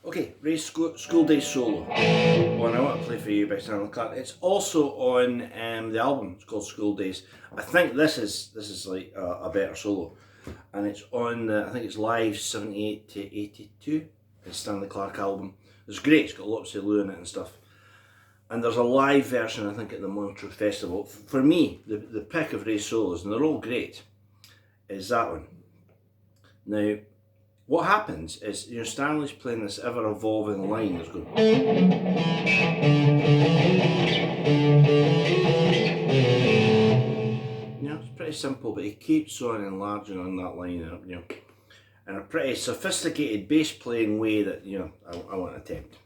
Okay, Ray's Schooldays solo. One I want to play for you by Stanley Clarke. It's also on the album. It's called Schooldays. I think this is like a better solo, and it's on I think it's live 78 to 82. It's Stanley Clarke album. It's great. It's got lots of Lou in it and stuff. And there's a live version I think at the Montreux Festival. For me, the pick of Ray's solos, and they're all great, is that one. Now, what happens is, Stanley's playing this ever-evolving line that's going. It's pretty simple, but he keeps on enlarging on that line, in a pretty sophisticated bass playing way that, I want to attempt.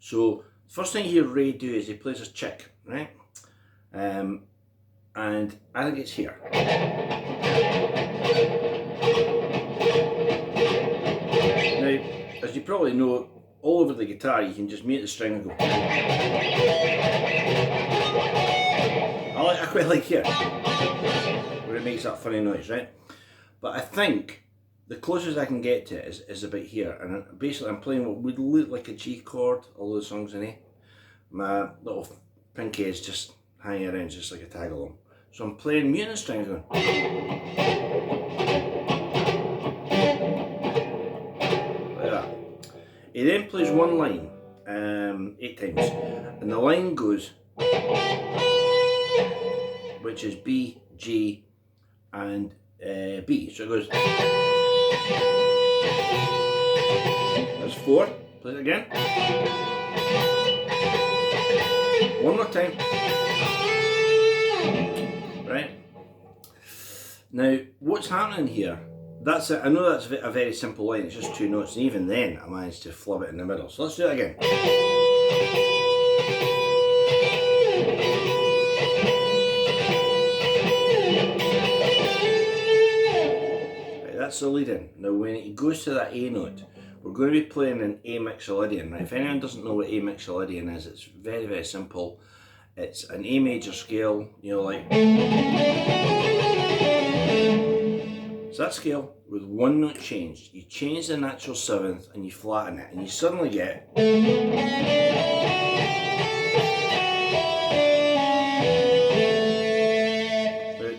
So, first thing you hear Ray do is he plays his chick, right? And I think it's here. Now, as you probably know, all over the guitar you can just mute the string and go. I quite like here, where it makes that funny noise, right? But I think the closest I can get to it is about here, and basically I'm playing what would look like a G chord, all those songs in A. My little pinky is just hanging around just like a tag along. So I'm playing muting the string going. He then plays one line 8 times, and the line goes, which is B, G, and B. So it goes. That's 4. Play it again. One more time. Right. Now, what's happening here? That's it. I know that's a very simple line, it's just 2 notes, and even then I managed to flub it in the middle. So let's do it again. Right, that's the lead in. Now when it goes to that A note, we're going to be playing an A mixolydian. Now if anyone doesn't know what A mixolydian is, it's very, very simple. It's an A major scale, like. So that scale with 1 note changed, you change the natural 7th and you flatten it, and you suddenly get.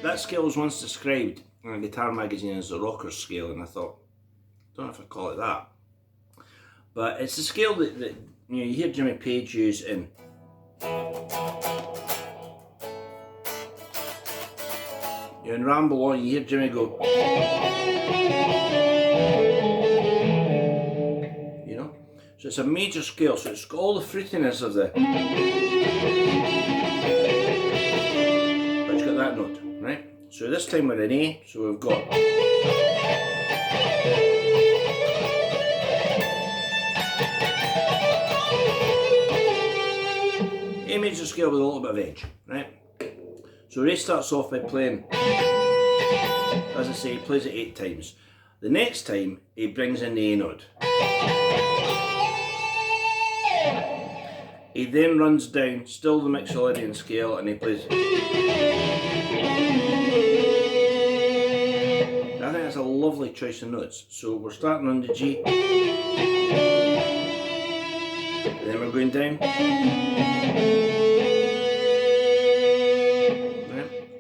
That scale was once described in a guitar magazine as the rocker's scale, and I thought, don't know if I'd call it that. But it's the scale that you hear Jimmy Page use in. In Ramble On, you hear Jimmy go. So it's a major scale, so it's got all the fruitiness of the. But it's got that note, right? So this time we're in A, so we've got. A major scale with a little bit of edge, right? So Ray starts off by playing, as I say, he plays it 8 times. The next time, he brings in the A note. He then runs down, still the mixolydian scale, and he plays. I think that's a lovely choice of notes. So we're starting on the G, and then we're going down.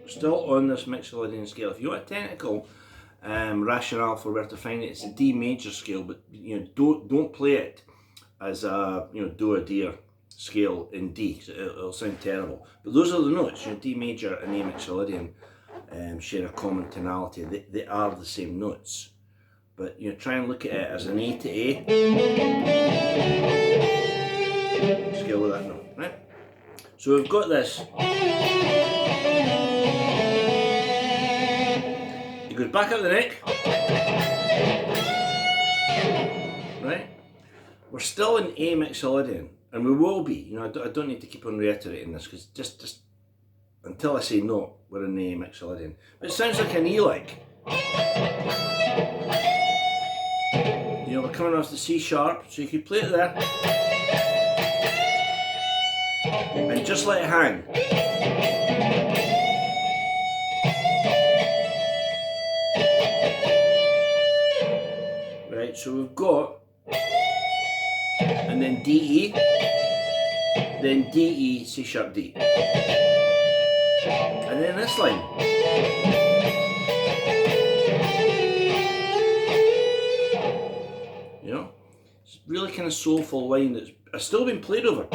Still on this mixolydian scale. If you want a technical rationale for where to find it, it's a D major scale, but don't play it as a do a deer scale in D, because it'll sound terrible. But those are the notes. D major and A mixolydian share a common tonality. They are the same notes, but try and look at it as an A to A scale with that note, right? So we've got this. He goes back up the neck, right? We're still in A mixolydian, and we will be. I don't need to keep on reiterating this, because just until I say no, we're in A mixolydian. But it sounds like an E-like. We're coming off the C sharp, so you could play it there, and just let it hang. Right, so we've got and then D, E, then D, E, C sharp, D. And then this line. You know? It's really kind of soulful line that's still been played over.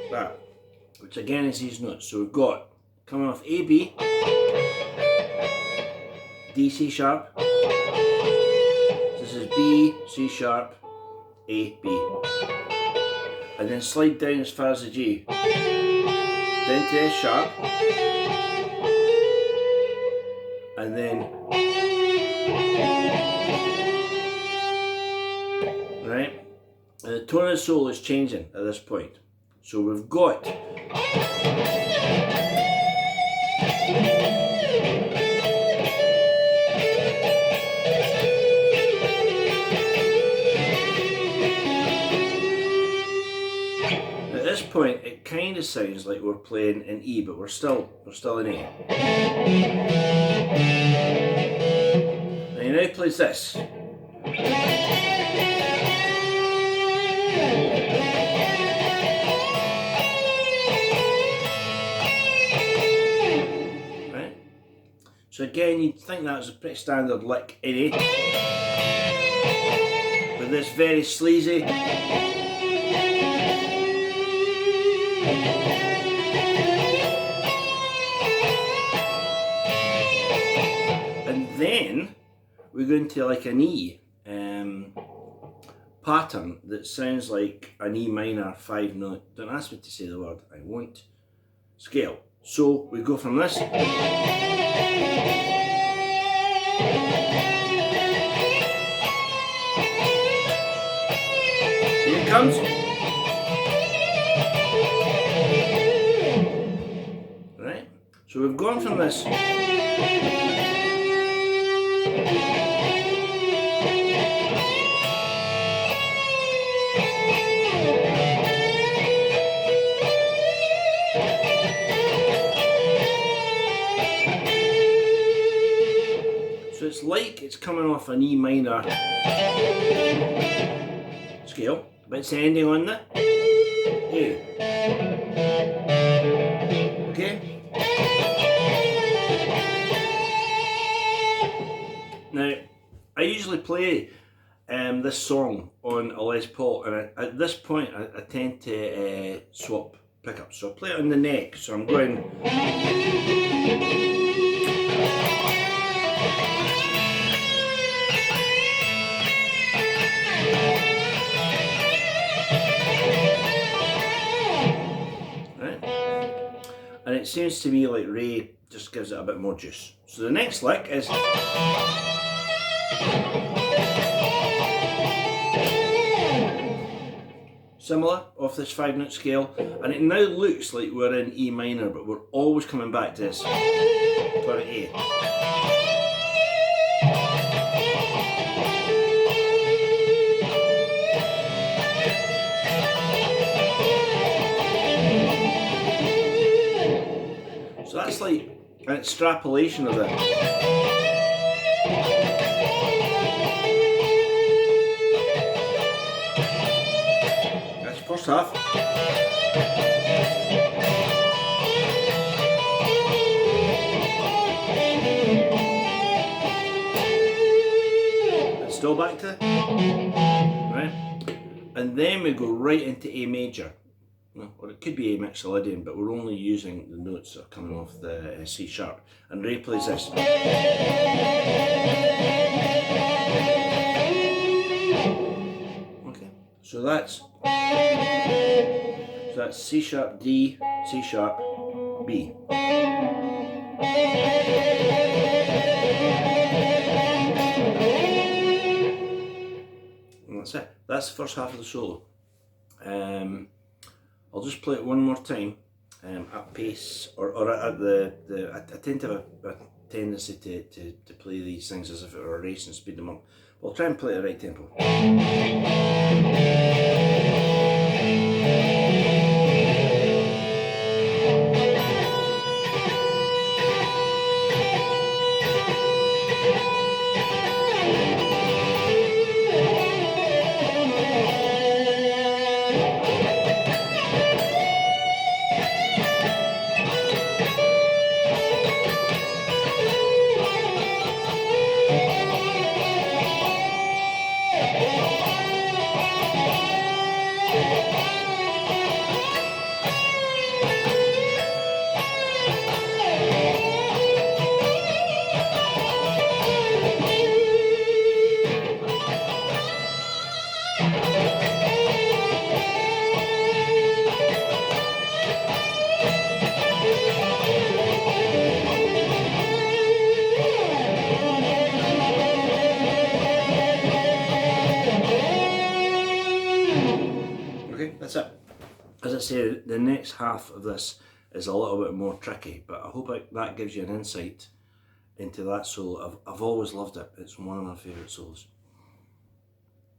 That, which again is these notes. So we've got coming off A, B, D, C sharp. This is B, C sharp, A, B. And then slide down as far as the G. Down to S sharp. And then, right? And the tone of the solo is changing at this point. So we've got at this point it kind of sounds like we're playing in E, but we're still in A. And he now plays this. Right? So again, you'd think that was a pretty standard lick in A. With this very sleazy. And then we go into like an E pattern that sounds like an E minor 5 note. Don't ask me to say the word, I won't. Scale. So we go from this. Here it comes. Right? So we've gone from this. So it's like it's coming off an E minor scale, but it's ending on the A. Okay? Now, I usually play this song on a Les Paul, and at this point I tend to swap pickups. So I play it on the neck, so I'm going. And it seems to me like Ray just gives it a bit more juice. So the next lick is similar off this 5 note scale, and it now looks like we're in E minor, but we're always coming back to this for an A. So that's like an extrapolation of that. That's the first half. And still back to, right? And then we go right into A major. Or it could be A Mixolydian, but we're only using the notes that are coming off the C sharp. And Ray plays this. Okay, so that's C sharp D, C sharp B. And that's it. That's the first half of the solo. I'll just play it one more time at pace, or at I tend to have a tendency to play these things as if it were a race and speed them up. But I'll try and play it at the right tempo. say, the next half of this is a little bit more tricky, but I hope that gives you an insight into that solo. I've always loved it. It's one of my favourite solos.